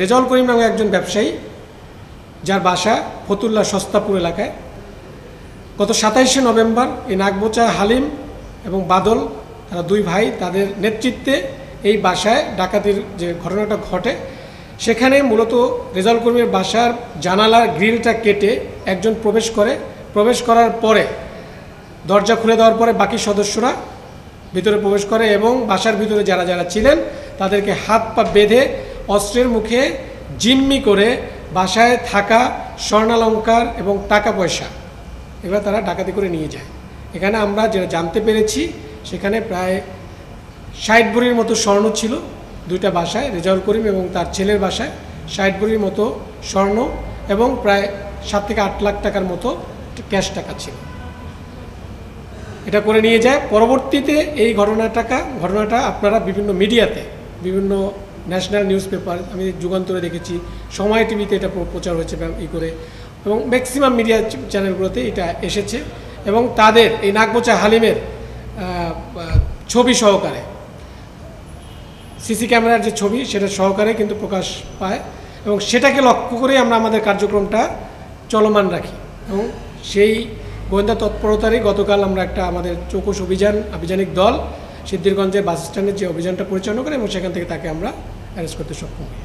রেজাউল করিম নামে একজন ব্যবসায়ী, যার বাসা ফতুল্লা সস্তাপুর এলাকায়, গত 27শে নভেম্বর এই নাগবোচা হালিম এবং বাদল, তারা দুই ভাই, তাদের নেতৃত্বে এই বাসায় ডাকাতির যে ঘটনাটা ঘটে, সেখানে মূলত রেজাউল করিমের বাসার জানালার গ্রিলটা কেটে একজন প্রবেশ করার পরে দরজা খুলে দেওয়ার পরে বাকি সদস্যরা ভিতরে প্রবেশ করে এবং বাসার ভিতরে যারা যারা ছিলেন তাদেরকে হাত পা বেঁধে অস্ত্রের মুখে জিম্মি করে বাসায় থাকা স্বর্ণালঙ্কার এবং টাকা পয়সা এগুলো তারা ডাকাতি করে নিয়ে যায়। এখানে আমরা যেটা জানতে পেরেছি, সেখানে প্রায় 60 ভরির মতো স্বর্ণ ছিল দুইটা বাসায়, রেজাউল করিম এবং তার ছেলের বাসায় 60 ভরির মতো স্বর্ণ এবং প্রায় 7 থেকে 8 লাখ টাকার মতো ক্যাশ টাকা ছিল। এটা করে নিয়ে যায়। পরবর্তীতে এই ঘটনাটা আপনারা বিভিন্ন মিডিয়াতে, বিভিন্ন ন্যাশনাল নিউজ পেপার, আমি যুগান্তরে দেখেছি, সময় টিভিতে এটা প্রচার হয়েছে করে, এবং ম্যাক্সিমাম মিডিয়া চ্যানেলগুলোতে এটা এসেছে এবং তাদের এই নাগবোচা হালিমের ছবি সহকারে, সিসি ক্যামেরার যে ছবি সেটা সহকারে কিন্তু প্রকাশ পায় এবং সেটাকে লক্ষ্য করেই আমরা আমাদের কার্যক্রমটা চলমান রাখি। এবং সেই গোয়েন্দা তৎপরতারই গতকাল আমরা একটা আমাদের চৌকস আভিযানিক দল সিদ্ধিরগঞ্জের বাস স্ট্যান্ডের যে অভিযানটা পরিচালনা করে এবং সেখান থেকে তাকে আমরা অ্যারেস্ট করতে সক্ষম হই।